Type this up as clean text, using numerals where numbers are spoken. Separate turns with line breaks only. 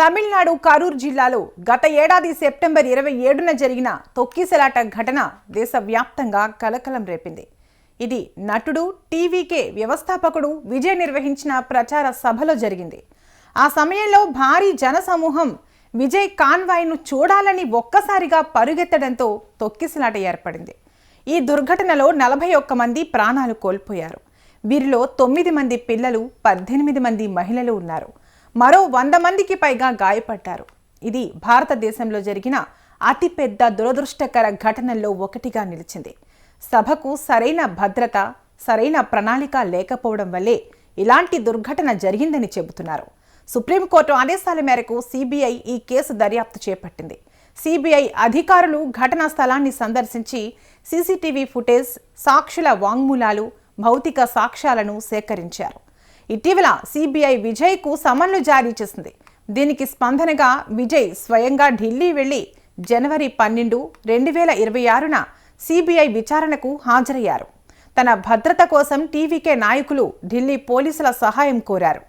తమిళనాడు కరూర్ జిల్లాలో గత ఏడాది సెప్టెంబర్ 27న జరిగిన తొక్కిసలాట ఘటన దేశవ్యాప్తంగా కలకలం రేపింది. ఇది నటుడు టీవీకే వ్యవస్థాపకుడు విజయ్ నిర్వహించిన ప్రచార సభలో జరిగింది. ఆ సమయంలో భారీ జనసమూహం విజయ్ కాన్వాయ్ను చూడాలని ఒక్కసారిగా పరుగెత్తడంతో తొక్కిసలాట ఏర్పడింది. ఈ దుర్ఘటనలో 41 మంది ప్రాణాలు కోల్పోయారు. వీరిలో 9 మంది పిల్లలు, 18 మంది మహిళలు ఉన్నారు. మరో 100 మందికి పైగా గాయపడ్డారు. ఇది భారతదేశంలో జరిగిన అతిపెద్ద దురదృష్టకర ఘటనల్లో ఒకటిగా నిలిచింది. సభకు సరైన భద్రత, సరైన ప్రణాళిక లేకపోవడం వల్లే ఇలాంటి దుర్ఘటన జరిగిందని చెబుతున్నారు. సుప్రీంకోర్టు ఆదేశాల మేరకు సిబిఐ ఈ కేసు దర్యాప్తు చేపట్టింది. సిబిఐ అధికారులు ఘటనా స్థలాన్ని సందర్శించి సీసీటీవీ ఫుటేజ్, సాక్షుల వాంగ్మూలాలు, భౌతిక సాక్ష్యాలను సేకరించారు. ఇటీవల సిబిఐ విజయ్కు సమన్లు జారీ చేసింది. దీనికి స్పందనగా విజయ్ స్వయంగా ఢిల్లీ వెళ్లి జనవరి 12, 2026న సిబిఐ విచారణకు హాజరయ్యారు. తన భద్రత కోసం టీవీకే నాయకులు ఢిల్లీ పోలీసుల సహాయం కోరారు.